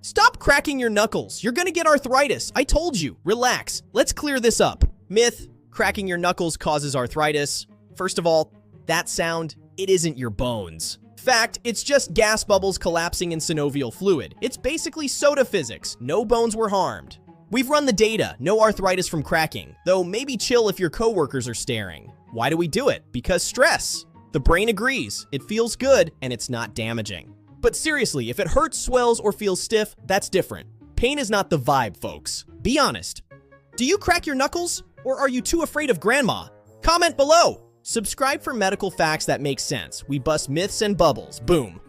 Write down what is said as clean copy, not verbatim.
Stop cracking your knuckles. You're gonna get arthritis. I told you. Relax. Let's clear this up. Myth: cracking your knuckles causes arthritis. First of all, that sound, it isn't your bones. Fact, it's just gas bubbles collapsing in synovial fluid. It's basically soda physics. No bones were harmed. We've run the data. No arthritis from cracking. Though maybe chill if your coworkers are staring. Why do we do it? Because stress. The brain agrees. It feels good and it's not damaging. But seriously, if it hurts, swells, or feels stiff, that's different. Pain is not the vibe, folks. Be honest. Do you crack your knuckles? Or are you too afraid of grandma? Comment below. Subscribe for medical facts that make sense. We bust myths and bubbles. Boom.